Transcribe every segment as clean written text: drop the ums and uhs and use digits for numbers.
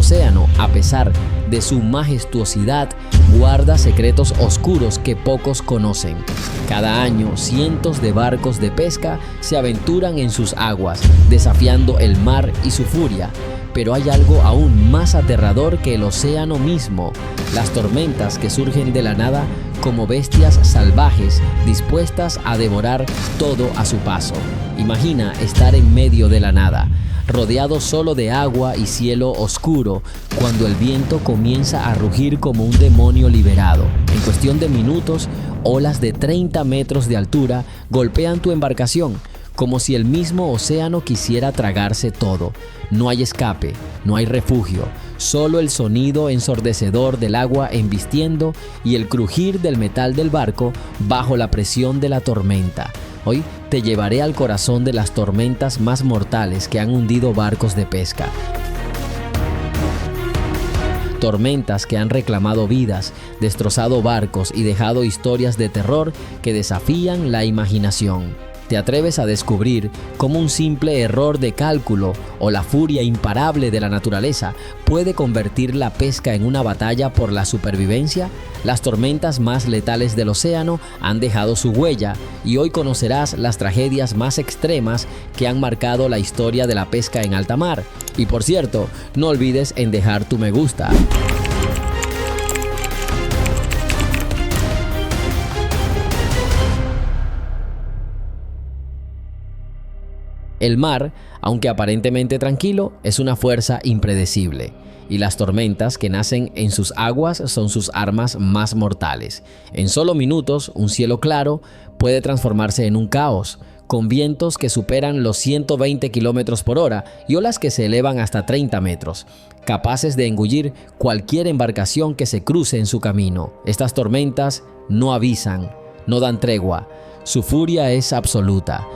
océano, a pesar de su majestuosidad, guarda secretos oscuros que pocos conocen. Cada año, cientos de barcos de pesca se aventuran en sus aguas, desafiando el mar y su furia. Pero hay algo aún más aterrador que el océano mismo: las tormentas que surgen de la nada como bestias salvajes dispuestas a devorar todo a su paso. Imagina estar en medio de la nada, rodeado solo de agua y cielo oscuro, cuando el viento comienza a rugir como un demonio liberado. En cuestión de minutos, olas de 30 metros de altura golpean tu embarcación, como si el mismo océano quisiera tragarse todo. No hay escape, no hay refugio, solo el sonido ensordecedor del agua embistiendo y el crujir del metal del barco bajo la presión de la tormenta. Hoy te llevaré al corazón de las tormentas más mortales que han hundido barcos de pesca. Tormentas que han reclamado vidas, destrozado barcos y dejado historias de terror que desafían la imaginación. ¿Te atreves a descubrir cómo un simple error de cálculo o la furia imparable de la naturaleza puede convertir la pesca en una batalla por la supervivencia? Las tormentas más letales del océano han dejado su huella y hoy conocerás las tragedias más extremas que han marcado la historia de la pesca en alta mar. Y por cierto, no olvides en dejar tu me gusta. El mar, aunque aparentemente tranquilo, es una fuerza impredecible, y las tormentas que nacen en sus aguas son sus armas más mortales. En solo minutos, un cielo claro puede transformarse en un caos, con vientos que superan los 120 kilómetros por hora y olas que se elevan hasta 30 metros, capaces de engullir cualquier embarcación que se cruce en su camino. Estas tormentas no avisan, no dan tregua, su furia es absoluta.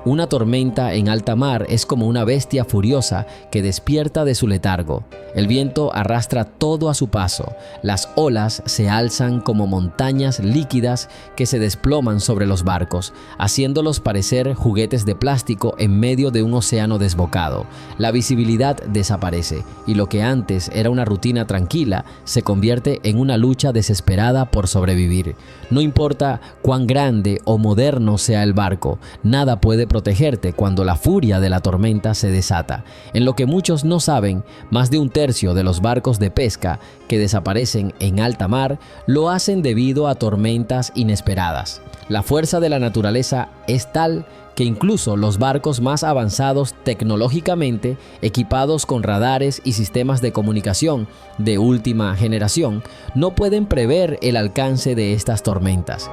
Una tormenta en alta mar es como una bestia furiosa que despierta de su letargo. El viento arrastra todo a su paso. Las olas se alzan como montañas líquidas que se desploman sobre los barcos, haciéndolos parecer juguetes de plástico en medio de un océano desbocado. La visibilidad desaparece y lo que antes era una rutina tranquila se convierte en una lucha desesperada por sobrevivir. No importa cuán grande o moderno sea el barco, nada puede protegerte cuando la furia de la tormenta se desata. En lo que muchos no saben, más de un tercio de los barcos de pesca que desaparecen en alta mar lo hacen debido a tormentas inesperadas. La fuerza de la naturaleza es tal que incluso los barcos más avanzados tecnológicamente, equipados con radares y sistemas de comunicación de última generación, no pueden prever el alcance de estas tormentas.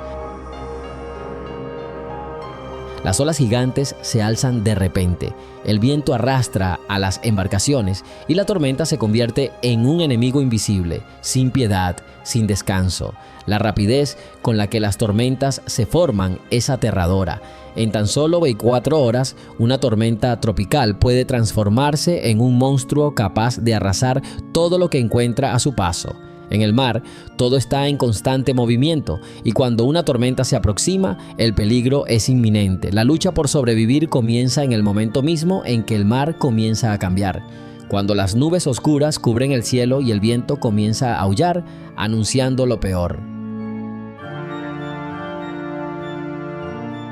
Las olas gigantes se alzan de repente, el viento arrastra a las embarcaciones y la tormenta se convierte en un enemigo invisible, sin piedad, sin descanso. La rapidez con la que las tormentas se forman es aterradora. En tan solo 24 horas, una tormenta tropical puede transformarse en un monstruo capaz de arrasar todo lo que encuentra a su paso. En el mar, todo está en constante movimiento y cuando una tormenta se aproxima, el peligro es inminente. La lucha por sobrevivir comienza en el momento mismo en que el mar comienza a cambiar. Cuando las nubes oscuras cubren el cielo y el viento comienza a aullar, anunciando lo peor.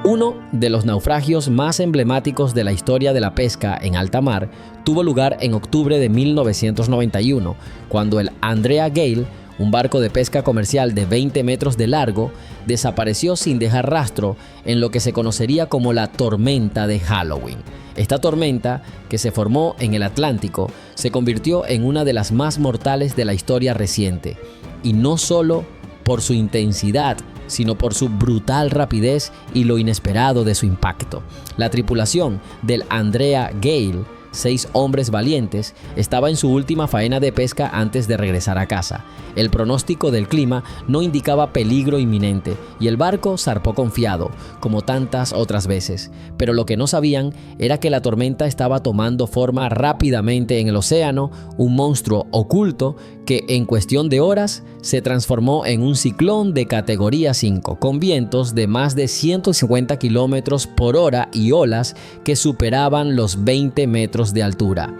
Uno de los naufragios más emblemáticos de la historia de la pesca en alta mar tuvo lugar en octubre de 1991, cuando el Andrea Gail, un barco de pesca comercial de 20 metros de largo, desapareció sin dejar rastro en lo que se conocería como la tormenta de Halloween. Esta tormenta, que se formó en el Atlántico, se convirtió en una de las más mortales de la historia reciente, y no solo por su intensidad, sino por su brutal rapidez y lo inesperado de su impacto. La tripulación del Andrea Gail, 6 hombres valientes, estaba en su última faena de pesca antes de regresar a casa. El pronóstico del clima no indicaba peligro inminente y el barco zarpó confiado, como tantas otras veces. Pero lo que no sabían era que la tormenta estaba tomando forma rápidamente en el océano, un monstruo oculto que en cuestión de horas se transformó en un ciclón de categoría 5, con vientos de más de 150 kilómetros por hora y olas que superaban los 20 metros metros de altura.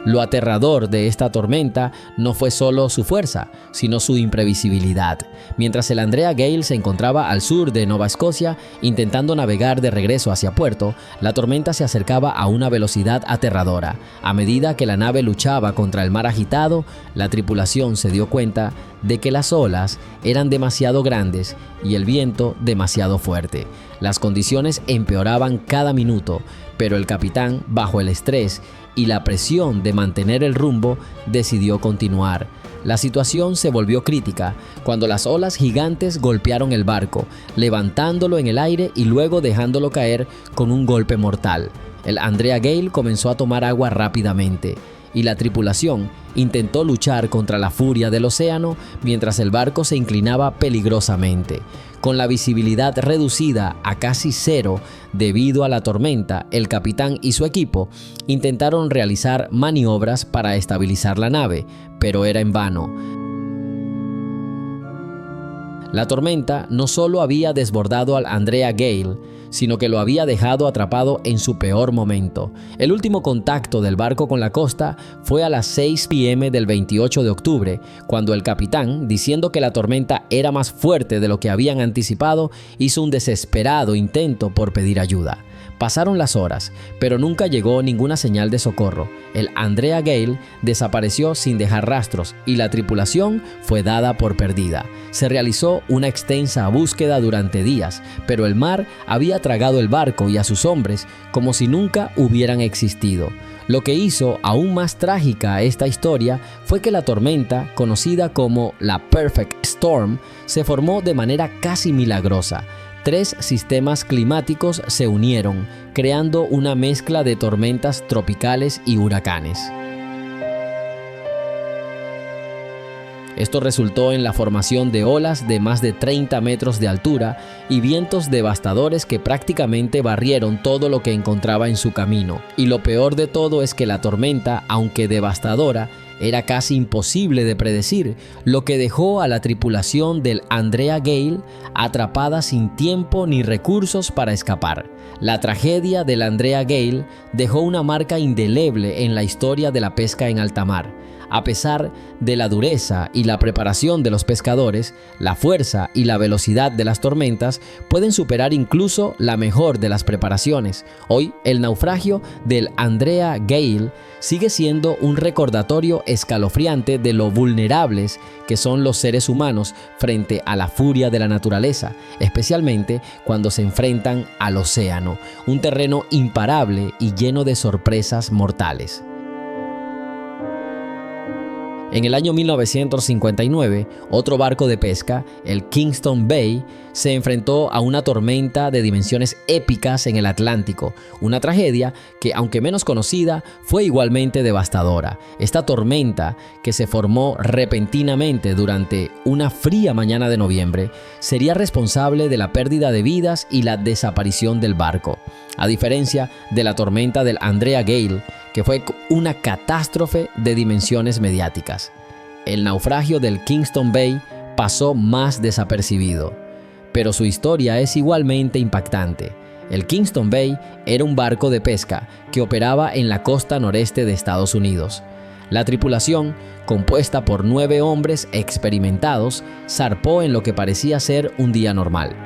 Lo aterrador de esta tormenta no fue solo su fuerza, sino su imprevisibilidad. Mientras el Andrea Gale se encontraba al sur de Nueva Escocia intentando navegar de regreso hacia puerto, la tormenta se acercaba a una velocidad aterradora. A medida que la nave luchaba contra el mar agitado, la tripulación se dio cuenta de que las olas eran demasiado grandes y el viento demasiado fuerte. Las condiciones empeoraban cada minuto, pero el capitán, bajo el estrés y la presión de mantener el rumbo, decidió continuar. La situación se volvió crítica cuando las olas gigantes golpearon el barco, levantándolo en el aire y luego dejándolo caer con un golpe mortal. El Andrea Gale comenzó a tomar agua rápidamente y la tripulación intentó luchar contra la furia del océano mientras el barco se inclinaba peligrosamente. Con la visibilidad reducida a casi cero debido a la tormenta, el capitán y su equipo intentaron realizar maniobras para estabilizar la nave, pero era en vano. La tormenta no solo había desbordado al Andrea Gale, sino que lo había dejado atrapado en su peor momento. El último contacto del barco con la costa fue a las 6 p.m. del 28 de octubre, cuando el capitán, diciendo que la tormenta era más fuerte de lo que habían anticipado, hizo un desesperado intento por pedir ayuda. Pasaron las horas, pero nunca llegó ninguna señal de socorro. El Andrea Gale desapareció sin dejar rastros y la tripulación fue dada por perdida. Se realizó una extensa búsqueda durante días, pero el mar había tragado el barco y a sus hombres como si nunca hubieran existido. Lo que hizo aún más trágica esta historia fue que la tormenta, conocida como la Perfect Storm, se formó de manera casi milagrosa. 3 sistemas climáticos se unieron, creando una mezcla de tormentas tropicales y huracanes. Esto resultó en la formación de olas de más de 30 metros de altura y vientos devastadores que prácticamente barrieron todo lo que encontraba en su camino. Y lo peor de todo es que la tormenta, aunque devastadora, era casi imposible de predecir, lo que dejó a la tripulación del Andrea Gale atrapada sin tiempo ni recursos para escapar. La tragedia del Andrea Gale dejó una marca indeleble en la historia de la pesca en alta mar. A pesar de la dureza y la preparación de los pescadores, la fuerza y la velocidad de las tormentas pueden superar incluso la mejor de las preparaciones. Hoy, el naufragio del Andrea Gale sigue siendo un recordatorio escalofriante de lo vulnerables que son los seres humanos frente a la furia de la naturaleza, especialmente cuando se enfrentan al océano, un terreno imparable y lleno de sorpresas mortales. En el año 1959, otro barco de pesca, el Kingston Bay, se enfrentó a una tormenta de dimensiones épicas en el Atlántico, una tragedia que, aunque menos conocida, fue igualmente devastadora. Esta tormenta, que se formó repentinamente durante una fría mañana de noviembre, sería responsable de la pérdida de vidas y la desaparición del barco. A diferencia de la tormenta del Andrea Gale, que fue una catástrofe de dimensiones mediáticas. El naufragio del Kingston Bay pasó más desapercibido, pero su historia es igualmente impactante. El Kingston Bay era un barco de pesca que operaba en la costa noreste de Estados Unidos. La tripulación, compuesta por 9 hombres experimentados, zarpó en lo que parecía ser un día normal.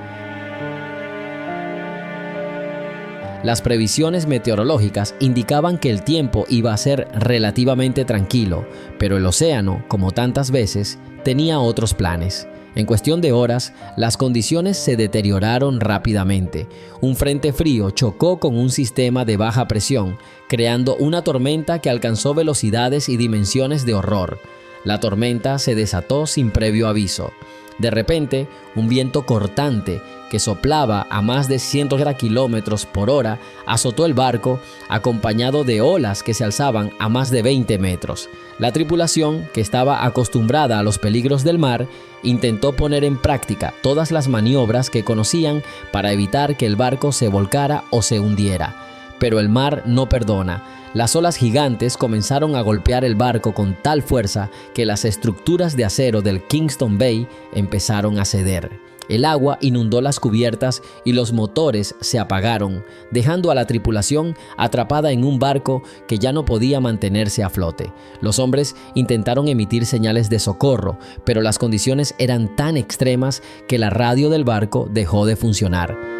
Las previsiones meteorológicas indicaban que el tiempo iba a ser relativamente tranquilo, pero el océano, como tantas veces, tenía otros planes. En cuestión de horas, las condiciones se deterioraron rápidamente. Un frente frío chocó con un sistema de baja presión, creando una tormenta que alcanzó velocidades y dimensiones de horror. La tormenta se desató sin previo aviso. De repente, un viento cortante que soplaba a más de 130 kilómetros por hora azotó el barco, acompañado de olas que se alzaban a más de 20 metros. La tripulación, que estaba acostumbrada a los peligros del mar, intentó poner en práctica todas las maniobras que conocían para evitar que el barco se volcara o se hundiera. pero el mar no perdona. Las olas gigantes comenzaron a golpear el barco con tal fuerza que las estructuras de acero del Kingston Bay empezaron a ceder. El agua inundó las cubiertas y los motores se apagaron, dejando a la tripulación atrapada en un barco que ya no podía mantenerse a flote. Los hombres intentaron emitir señales de socorro, pero las condiciones eran tan extremas que la radio del barco dejó de funcionar.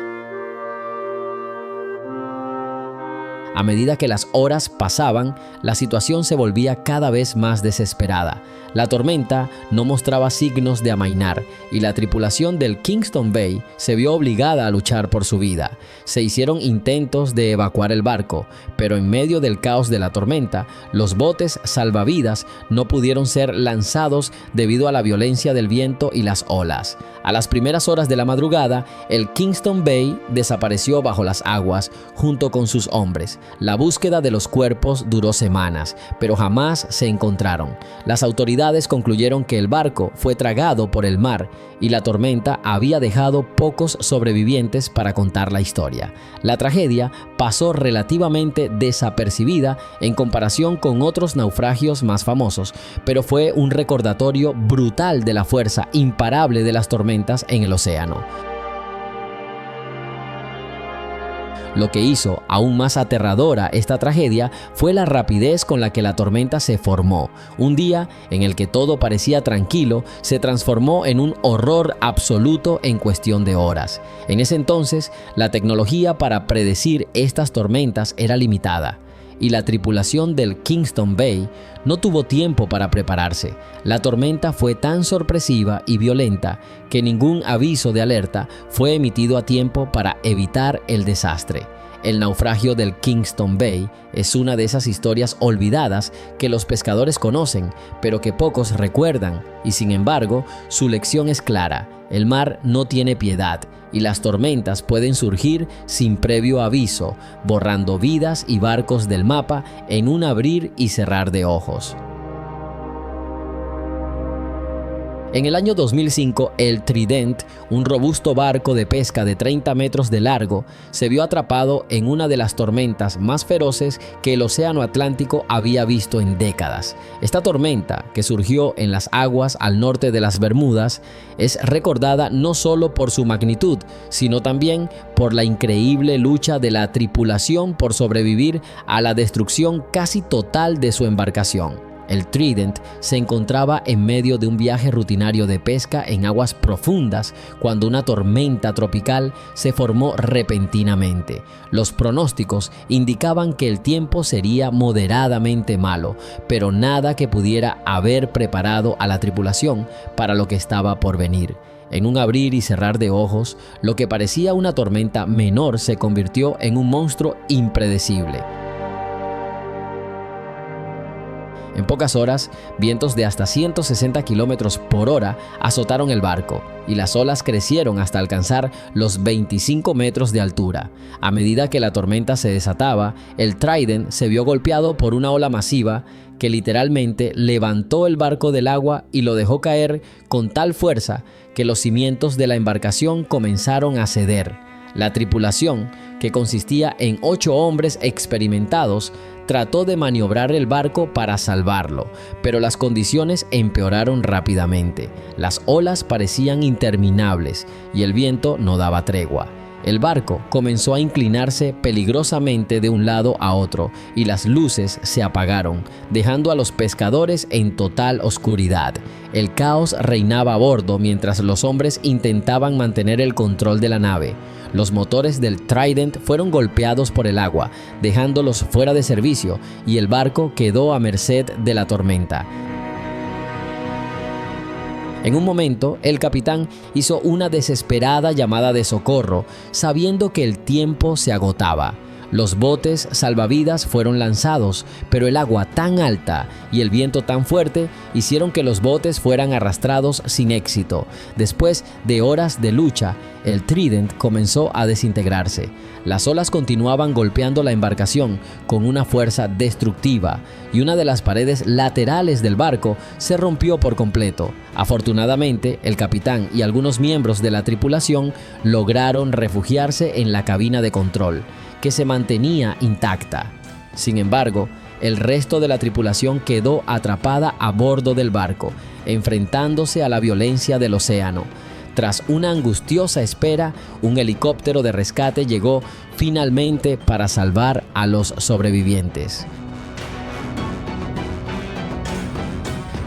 A medida que las horas pasaban, la situación se volvía cada vez más desesperada. La tormenta no mostraba signos de amainar y la tripulación del Kingston Bay se vio obligada a luchar por su vida. Se hicieron intentos de evacuar el barco, pero en medio del caos de la tormenta, los botes salvavidas no pudieron ser lanzados debido a la violencia del viento y las olas. A las primeras horas de la madrugada, el Kingston Bay desapareció bajo las aguas junto con sus hombres. La búsqueda de los cuerpos duró semanas, pero jamás se encontraron. Las autoridades concluyeron que el barco fue tragado por el mar y la tormenta había dejado pocos sobrevivientes para contar la historia. La tragedia pasó relativamente desapercibida en comparación con otros naufragios más famosos, pero fue un recordatorio brutal de la fuerza imparable de las tormentas en el océano. Lo que hizo aún más aterradora esta tragedia fue la rapidez con la que la tormenta se formó. Un día en el que todo parecía tranquilo, se transformó en un horror absoluto en cuestión de horas. En ese entonces, la tecnología para predecir estas tormentas era limitada, y la tripulación del Kingston Bay no tuvo tiempo para prepararse. La tormenta fue tan sorpresiva y violenta que ningún aviso de alerta fue emitido a tiempo para evitar el desastre. El naufragio del Kingston Bay es una de esas historias olvidadas que los pescadores conocen, pero que pocos recuerdan, y sin embargo, su lección es clara: el mar no tiene piedad, y las tormentas pueden surgir sin previo aviso, borrando vidas y barcos del mapa en un abrir y cerrar de ojos. En el año 2005, el Trident, un robusto barco de pesca de 30 metros de largo, se vio atrapado en una de las tormentas más feroces que el Océano Atlántico había visto en décadas. Esta tormenta, que surgió en las aguas al norte de las Bermudas, es recordada no solo por su magnitud, sino también por la increíble lucha de la tripulación por sobrevivir a la destrucción casi total de su embarcación. El Trident se encontraba en medio de un viaje rutinario de pesca en aguas profundas cuando una tormenta tropical se formó repentinamente. Los pronósticos indicaban que el tiempo sería moderadamente malo, pero nada que pudiera haber preparado a la tripulación para lo que estaba por venir. En un abrir y cerrar de ojos, lo que parecía una tormenta menor se convirtió en un monstruo impredecible. En pocas horas, vientos de hasta 160 kilómetros por hora azotaron el barco y las olas crecieron hasta alcanzar los 25 metros de altura. A medida que la tormenta se desataba, el Trident se vio golpeado por una ola masiva que literalmente levantó el barco del agua y lo dejó caer con tal fuerza que los cimientos de la embarcación comenzaron a ceder. La tripulación, que consistía en 8 hombres experimentados, trató de maniobrar el barco para salvarlo, pero las condiciones empeoraron rápidamente. Las olas parecían interminables y el viento no daba tregua. El barco comenzó a inclinarse peligrosamente de un lado a otro y las luces se apagaron, dejando a los pescadores en total oscuridad. El caos reinaba a bordo mientras los hombres intentaban mantener el control de la nave. Los motores del Trident fueron golpeados por el agua, dejándolos fuera de servicio, y el barco quedó a merced de la tormenta. En un momento, el capitán hizo una desesperada llamada de socorro, sabiendo que el tiempo se agotaba. Los botes salvavidas fueron lanzados, pero el agua tan alta y el viento tan fuerte hicieron que los botes fueran arrastrados sin éxito. Después de horas de lucha, el Trident comenzó a desintegrarse. Las olas continuaban golpeando la embarcación con una fuerza destructiva y una de las paredes laterales del barco se rompió por completo. Afortunadamente, el capitán y algunos miembros de la tripulación lograron refugiarse en la cabina de control. que se mantenía intacta. Sin embargo, el resto de la tripulación quedó atrapada a bordo del barco, enfrentándose a la violencia del océano. Tras una angustiosa espera, un helicóptero de rescate llegó finalmente para salvar a los sobrevivientes.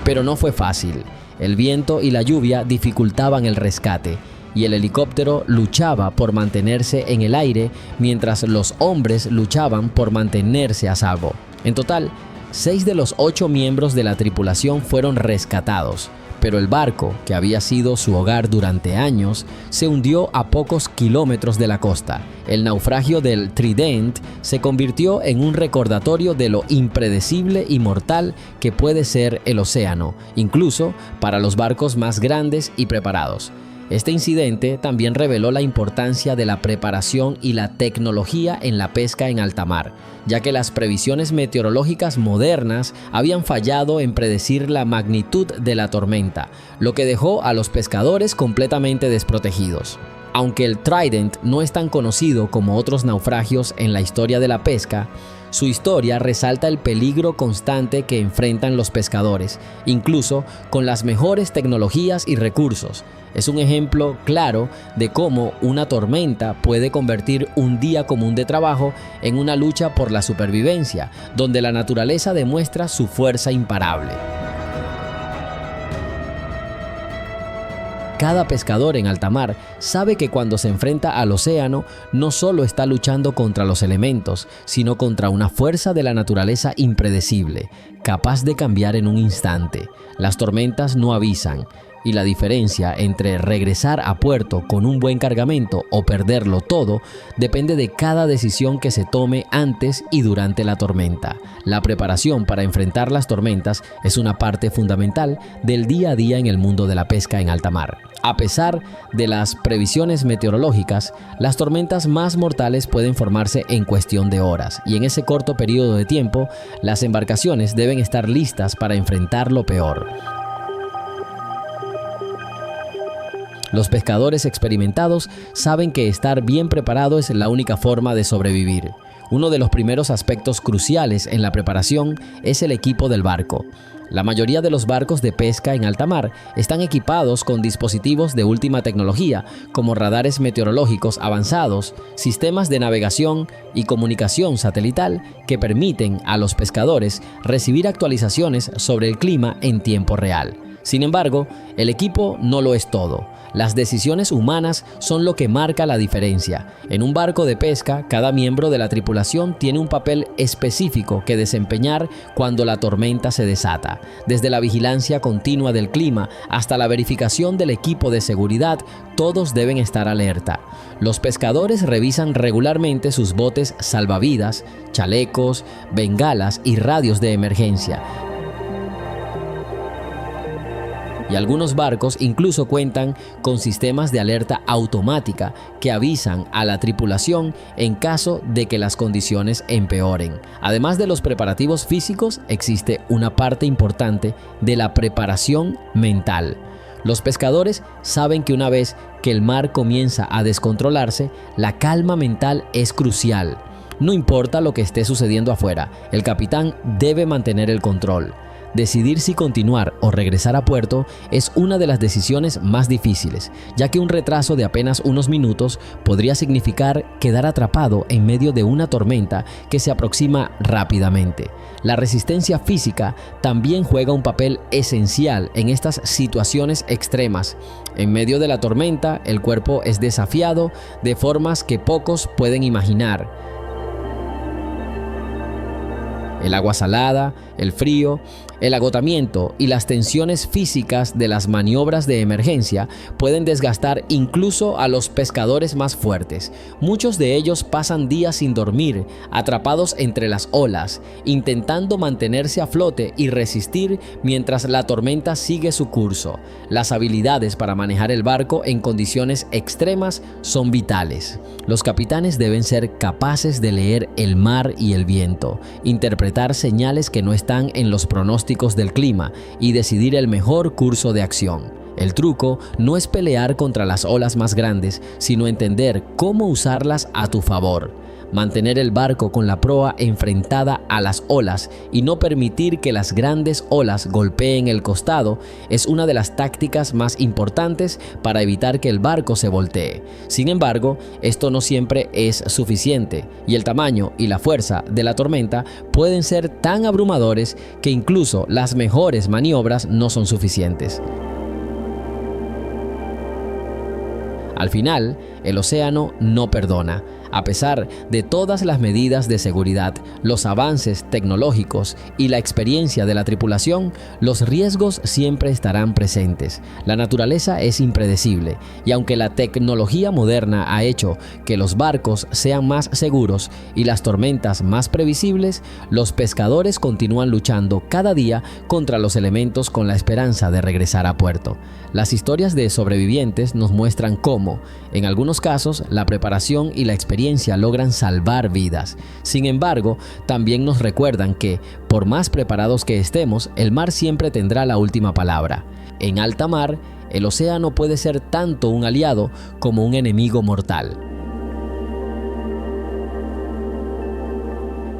Pero no fue fácil. El viento y la lluvia dificultaban el rescate, y el helicóptero luchaba por mantenerse en el aire mientras los hombres luchaban por mantenerse a salvo. En total, 6 de los 8 miembros de la tripulación fueron rescatados, pero el barco, que había sido su hogar durante años, se hundió a pocos kilómetros de la costa. El naufragio del Trident se convirtió en un recordatorio de lo impredecible y mortal que puede ser el océano, incluso para los barcos más grandes y preparados. Este incidente también reveló la importancia de la preparación y la tecnología en la pesca en alta mar, ya que las previsiones meteorológicas modernas habían fallado en predecir la magnitud de la tormenta, lo que dejó a los pescadores completamente desprotegidos. Aunque el Trident no es tan conocido como otros naufragios en la historia de la pesca, su historia resalta el peligro constante que enfrentan los pescadores, incluso con las mejores tecnologías y recursos. Es un ejemplo claro de cómo una tormenta puede convertir un día común de trabajo en una lucha por la supervivencia, donde la naturaleza demuestra su fuerza imparable. Cada pescador en alta mar sabe que cuando se enfrenta al océano no solo está luchando contra los elementos, sino contra una fuerza de la naturaleza impredecible, capaz de cambiar en un instante. Las tormentas no avisan, y la diferencia entre regresar a puerto con un buen cargamento o perderlo todo depende de cada decisión que se tome antes y durante la tormenta. La preparación para enfrentar las tormentas es una parte fundamental del día a día en el mundo de la pesca en alta mar. A pesar de las previsiones meteorológicas, las tormentas más mortales pueden formarse en cuestión de horas, y en ese corto periodo de tiempo, las embarcaciones deben estar listas para enfrentar lo peor. Los pescadores experimentados saben que estar bien preparado es la única forma de sobrevivir. Uno de los primeros aspectos cruciales en la preparación es el equipo del barco. La mayoría de los barcos de pesca en alta mar están equipados con dispositivos de última tecnología, como radares meteorológicos avanzados, sistemas de navegación y comunicación satelital que permiten a los pescadores recibir actualizaciones sobre el clima en tiempo real. Sin embargo, el equipo no lo es todo. Las decisiones humanas son lo que marca la diferencia. En un barco de pesca, cada miembro de la tripulación tiene un papel específico que desempeñar cuando la tormenta se desata. Desde la vigilancia continua del clima hasta la verificación del equipo de seguridad, todos deben estar alerta. Los pescadores revisan regularmente sus botes salvavidas, chalecos, bengalas y radios de emergencia. Y algunos barcos incluso cuentan con sistemas de alerta automática que avisan a la tripulación en caso de que las condiciones empeoren. Además de los preparativos físicos, existe una parte importante de la preparación mental. Los pescadores saben que una vez que el mar comienza a descontrolarse, la calma mental es crucial. No importa lo que esté sucediendo afuera, el capitán debe mantener el control. Decidir si continuar o regresar a puerto es una de las decisiones más difíciles, ya que un retraso de apenas unos minutos podría significar quedar atrapado en medio de una tormenta que se aproxima rápidamente. La resistencia física también juega un papel esencial en estas situaciones extremas. En medio de la tormenta, el cuerpo es desafiado de formas que pocos pueden imaginar. El agua salada, el frío, el agotamiento y las tensiones físicas de las maniobras de emergencia pueden desgastar incluso a los pescadores más fuertes. Muchos de ellos pasan días sin dormir, atrapados entre las olas, intentando mantenerse a flote y resistir mientras la tormenta sigue su curso. Las habilidades para manejar el barco en condiciones extremas son vitales. Los capitanes deben ser capaces de leer el mar y el viento, interpretar señales que no están en los pronósticos del clima y decidir el mejor curso de acción. El truco no es pelear contra las olas más grandes, sino entender cómo usarlas a tu favor. Mantener el barco con la proa enfrentada a las olas y no permitir que las grandes olas golpeen el costado es una de las tácticas más importantes para evitar que el barco se voltee. Sin embargo, esto no siempre es suficiente y el tamaño y la fuerza de la tormenta pueden ser tan abrumadores que incluso las mejores maniobras no son suficientes. Al final, el océano no perdona. A pesar de todas las medidas de seguridad, los avances tecnológicos y la experiencia de la tripulación, los riesgos siempre estarán presentes. La naturaleza es impredecible y aunque la tecnología moderna ha hecho que los barcos sean más seguros y las tormentas más previsibles, los pescadores continúan luchando cada día contra los elementos con la esperanza de regresar a puerto. Las historias de sobrevivientes nos muestran cómo, en algunos casos, la preparación y la experiencia logran salvar vidas. Sin embargo, también nos recuerdan que, por más preparados que estemos, el mar siempre tendrá la última palabra. En alta mar, el océano puede ser tanto un aliado como un enemigo mortal.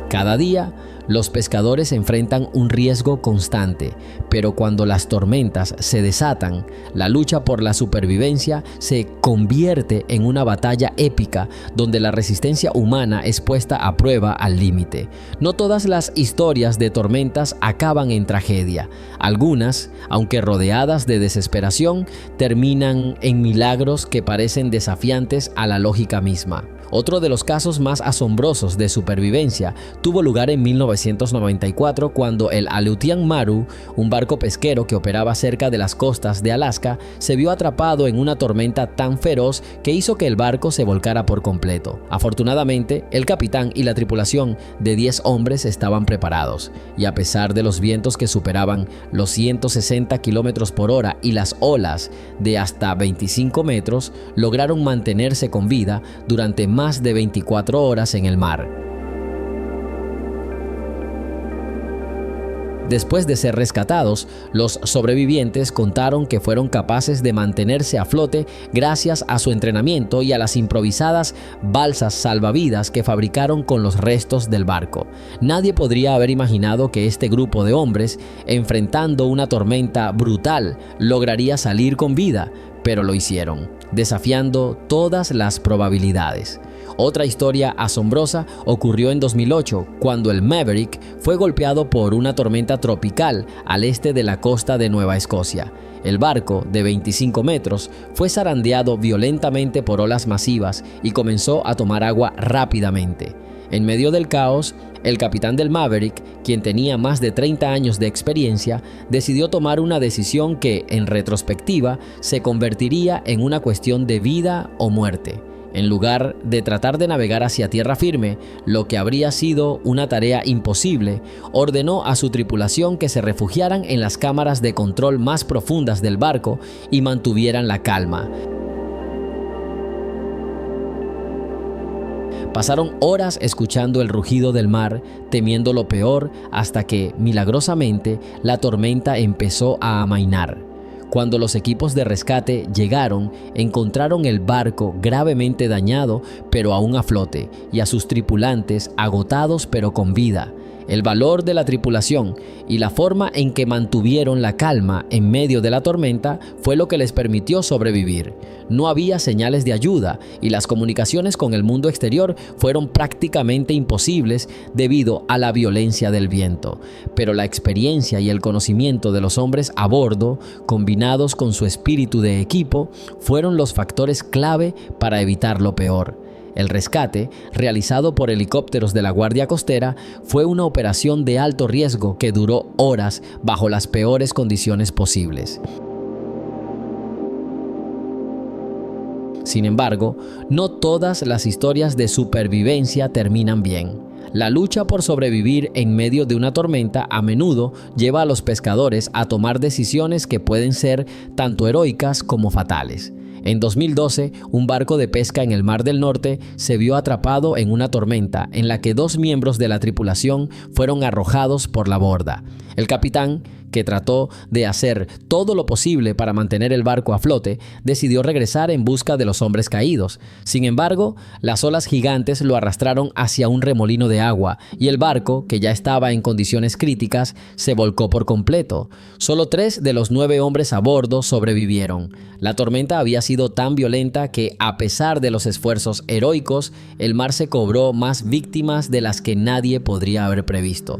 Cada día, los pescadores enfrentan un riesgo constante, pero cuando las tormentas se desatan, la lucha por la supervivencia se convierte en una batalla épica donde la resistencia humana es puesta a prueba al límite. No todas las historias de tormentas acaban en tragedia. Algunas, aunque rodeadas de desesperación, terminan en milagros que parecen desafiantes a la lógica misma. Otro de los casos más asombrosos de supervivencia tuvo lugar en 1994 cuando el Aleutian Maru, un barco pesquero que operaba cerca de las costas de Alaska, se vio atrapado en una tormenta tan feroz que hizo que el barco se volcara por completo. Afortunadamente, el capitán y la tripulación de 10 hombres estaban preparados, y a pesar de los vientos que superaban los 160 km por hora y las olas de hasta 25 metros, lograron mantenerse con vida durante más de 24 horas en el mar. Después de ser rescatados, los sobrevivientes contaron que fueron capaces de mantenerse a flote gracias a su entrenamiento y a las improvisadas balsas salvavidas que fabricaron con los restos del barco. Nadie podría haber imaginado que este grupo de hombres, enfrentando una tormenta brutal, lograría salir con vida, pero lo hicieron, desafiando todas las probabilidades. Otra historia asombrosa ocurrió en 2008, cuando el Maverick fue golpeado por una tormenta tropical al este de la costa de Nueva Escocia. El barco, de 25 metros, fue zarandeado violentamente por olas masivas y comenzó a tomar agua rápidamente. En medio del caos, el capitán del Maverick, quien tenía más de 30 años de experiencia, decidió tomar una decisión que, en retrospectiva, se convertiría en una cuestión de vida o muerte. En lugar de tratar de navegar hacia tierra firme, lo que habría sido una tarea imposible, ordenó a su tripulación que se refugiaran en las cámaras de control más profundas del barco y mantuvieran la calma. Pasaron horas escuchando el rugido del mar, temiendo lo peor, hasta que, milagrosamente, la tormenta empezó a amainar. Cuando los equipos de rescate llegaron, encontraron el barco gravemente dañado, pero aún a flote, y a sus tripulantes agotados pero con vida. El valor de la tripulación y la forma en que mantuvieron la calma en medio de la tormenta fue lo que les permitió sobrevivir. No había señales de ayuda y las comunicaciones con el mundo exterior fueron prácticamente imposibles debido a la violencia del viento. Pero la experiencia y el conocimiento de los hombres a bordo, combinados con su espíritu de equipo, fueron los factores clave para evitar lo peor. El rescate, realizado por helicópteros de la Guardia Costera, fue una operación de alto riesgo que duró horas bajo las peores condiciones posibles. Sin embargo, no todas las historias de supervivencia terminan bien. La lucha por sobrevivir en medio de una tormenta a menudo lleva a los pescadores a tomar decisiones que pueden ser tanto heroicas como fatales. En 2012, un barco de pesca en el Mar del Norte se vio atrapado en una tormenta en la que 2 miembros de la tripulación fueron arrojados por la borda. El capitán, que trató de hacer todo lo posible para mantener el barco a flote, decidió regresar en busca de los hombres caídos. Sin embargo, las olas gigantes lo arrastraron hacia un remolino de agua y el barco, que ya estaba en condiciones críticas, se volcó por completo. Solo 3 de los 9 hombres a bordo sobrevivieron. La tormenta había sido tan violenta que, a pesar de los esfuerzos heroicos, el mar se cobró más víctimas de las que nadie podría haber previsto.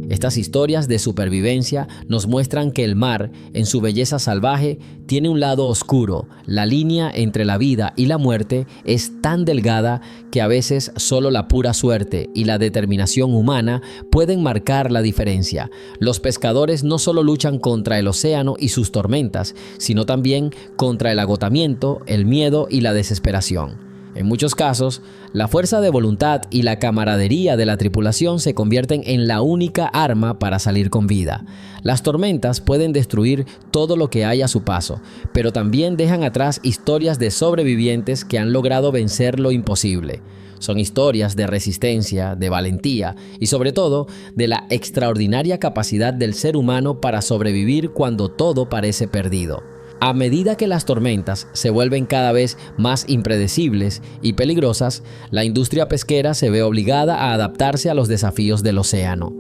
Estas historias de supervivencia nos muestran que el mar, en su belleza salvaje, tiene un lado oscuro. La línea entre la vida y la muerte es tan delgada que a veces solo la pura suerte y la determinación humana pueden marcar la diferencia. Los pescadores no solo luchan contra el océano y sus tormentas, sino también contra el agotamiento, el miedo y la desesperación. En muchos casos, la fuerza de voluntad y la camaradería de la tripulación se convierten en la única arma para salir con vida. Las tormentas pueden destruir todo lo que hay a su paso, pero también dejan atrás historias de sobrevivientes que han logrado vencer lo imposible. Son historias de resistencia, de valentía y sobre todo de la extraordinaria capacidad del ser humano para sobrevivir cuando todo parece perdido. A medida que las tormentas se vuelven cada vez más impredecibles y peligrosas, la industria pesquera se ve obligada a adaptarse a los desafíos del océano.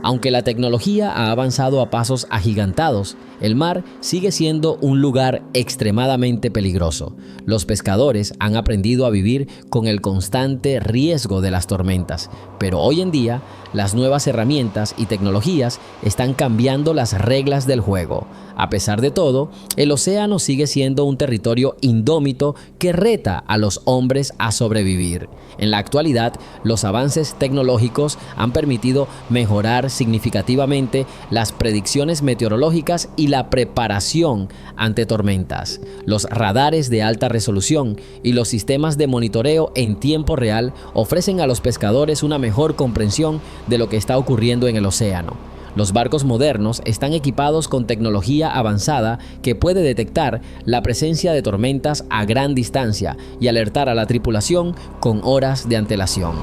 Aunque la tecnología ha avanzado a pasos agigantados, el mar sigue siendo un lugar extremadamente peligroso. Los pescadores han aprendido a vivir con el constante riesgo de las tormentas, pero hoy en día las nuevas herramientas y tecnologías están cambiando las reglas del juego. A pesar de todo, el océano sigue siendo un territorio indómito que reta a los hombres a sobrevivir. En la actualidad, los avances tecnológicos han permitido mejorar significativamente las predicciones meteorológicas y la preparación ante tormentas. Los radares de alta resolución y los sistemas de monitoreo en tiempo real ofrecen a los pescadores una mejor comprensión de lo que está ocurriendo en el océano. Los barcos modernos están equipados con tecnología avanzada que puede detectar la presencia de tormentas a gran distancia y alertar a la tripulación con horas de antelación.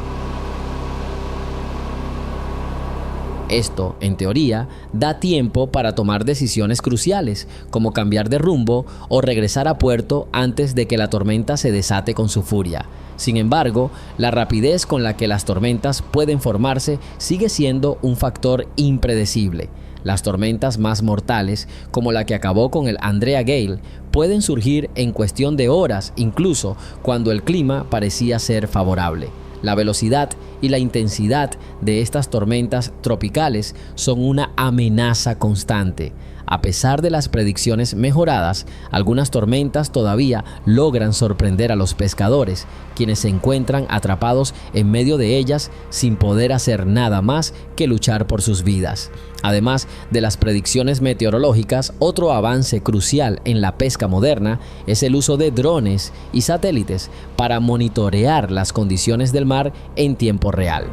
Esto, en teoría, da tiempo para tomar decisiones cruciales, como cambiar de rumbo o regresar a puerto antes de que la tormenta se desate con su furia. Sin embargo, la rapidez con la que las tormentas pueden formarse sigue siendo un factor impredecible. Las tormentas más mortales, como la que acabó con el Andrea Gale, pueden surgir en cuestión de horas, incluso cuando el clima parecía ser favorable. La velocidad y la intensidad de estas tormentas tropicales son una amenaza constante. A pesar de las predicciones mejoradas, algunas tormentas todavía logran sorprender a los pescadores, quienes se encuentran atrapados en medio de ellas sin poder hacer nada más que luchar por sus vidas. Además de las predicciones meteorológicas, otro avance crucial en la pesca moderna es el uso de drones y satélites para monitorear las condiciones del mar en tiempo real.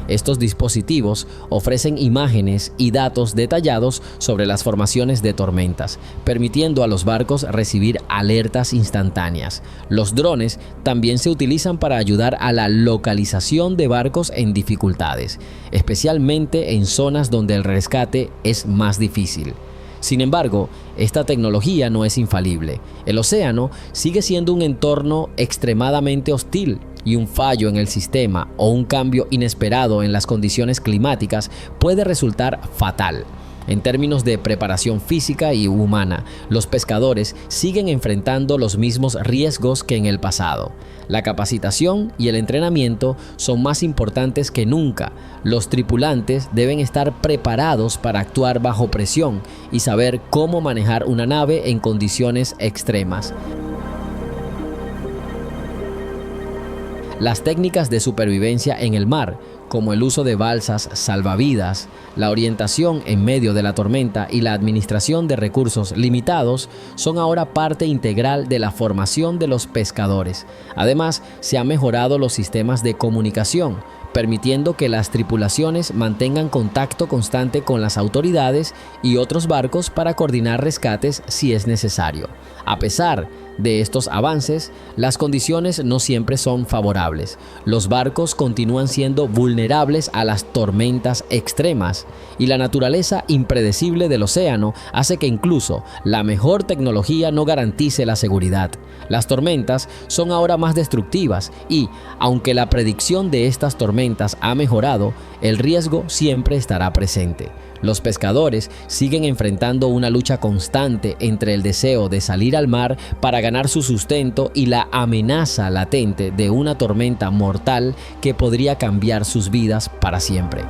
Estos dispositivos ofrecen imágenes y datos detallados sobre las formaciones de tormentas, permitiendo a los barcos recibir alertas instantáneas. Los drones también se utilizan para ayudar a la localización de barcos en dificultades, especialmente en zonas donde el rescate es más difícil. Sin embargo, esta tecnología no es infalible. El océano sigue siendo un entorno extremadamente hostil y un fallo en el sistema o un cambio inesperado en las condiciones climáticas puede resultar fatal. En términos de preparación física y humana, los pescadores siguen enfrentando los mismos riesgos que en el pasado. La capacitación y el entrenamiento son más importantes que nunca. Los tripulantes deben estar preparados para actuar bajo presión y saber cómo manejar una nave en condiciones extremas. Las técnicas de supervivencia en el mar, como el uso de balsas salvavidas, la orientación en medio de la tormenta y la administración de recursos limitados, son ahora parte integral de la formación de los pescadores. Además, se han mejorado los sistemas de comunicación, permitiendo que las tripulaciones mantengan contacto constante con las autoridades y otros barcos para coordinar rescates si es necesario. A pesar de estos avances, las condiciones no siempre son favorables. Los barcos continúan siendo vulnerables a las tormentas extremas y la naturaleza impredecible del océano hace que incluso la mejor tecnología no garantice la seguridad. Las tormentas son ahora más destructivas y, aunque la predicción de estas tormentas ha mejorado, el riesgo siempre estará presente. Los pescadores siguen enfrentando una lucha constante entre el deseo de salir al mar para ganar su sustento y la amenaza latente de una tormenta mortal que podría cambiar sus vidas para siempre.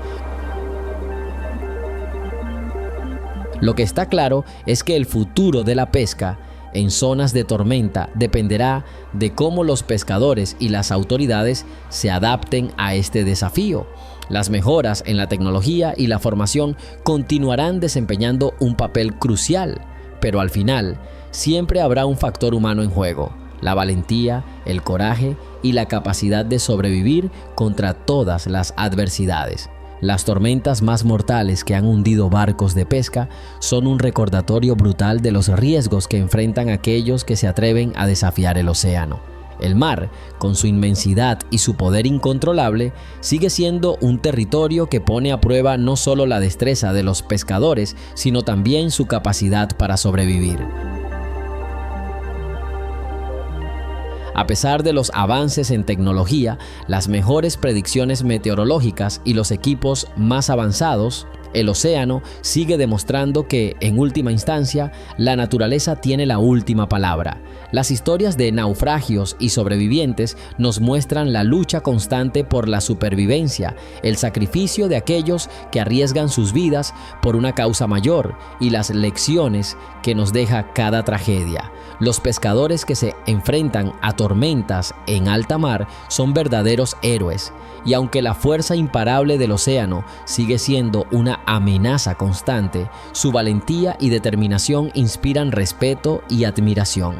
Lo que está claro es que el futuro de la pesca en zonas de tormenta dependerá de cómo los pescadores y las autoridades se adapten a este desafío. Las mejoras en la tecnología y la formación continuarán desempeñando un papel crucial, pero al final siempre habrá un factor humano en juego: la valentía, el coraje y la capacidad de sobrevivir contra todas las adversidades. Las tormentas más mortales que han hundido barcos de pesca son un recordatorio brutal de los riesgos que enfrentan aquellos que se atreven a desafiar el océano. El mar, con su inmensidad y su poder incontrolable, sigue siendo un territorio que pone a prueba no solo la destreza de los pescadores, sino también su capacidad para sobrevivir. A pesar de los avances en tecnología, las mejores predicciones meteorológicas y los equipos más avanzados, el océano sigue demostrando que, en última instancia, la naturaleza tiene la última palabra. Las historias de naufragios y sobrevivientes nos muestran la lucha constante por la supervivencia, el sacrificio de aquellos que arriesgan sus vidas por una causa mayor y las lecciones que nos deja cada tragedia. Los pescadores que se enfrentan a tormentas en alta mar son verdaderos héroes, y aunque la fuerza imparable del océano sigue siendo una amenaza constante, su valentía y determinación inspiran respeto y admiración.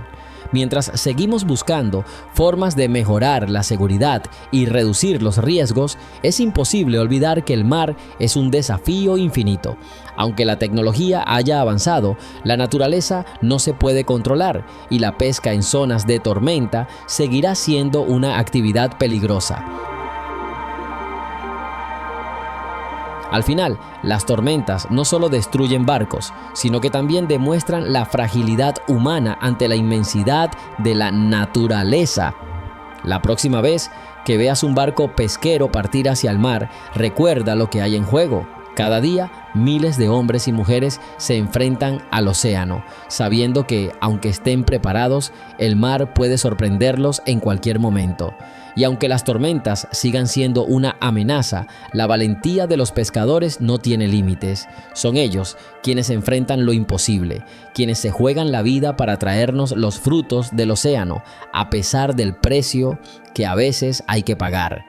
Mientras seguimos buscando formas de mejorar la seguridad y reducir los riesgos, es imposible olvidar que el mar es un desafío infinito. Aunque la tecnología haya avanzado, la naturaleza no se puede controlar y la pesca en zonas de tormenta seguirá siendo una actividad peligrosa. Al final, las tormentas no solo destruyen barcos, sino que también demuestran la fragilidad humana ante la inmensidad de la naturaleza. La próxima vez que veas un barco pesquero partir hacia el mar, recuerda lo que hay en juego. Cada día, miles de hombres y mujeres se enfrentan al océano, sabiendo que, aunque estén preparados, el mar puede sorprenderlos en cualquier momento. Y aunque las tormentas sigan siendo una amenaza, la valentía de los pescadores no tiene límites. Son ellos quienes enfrentan lo imposible, quienes se juegan la vida para traernos los frutos del océano, a pesar del precio que a veces hay que pagar.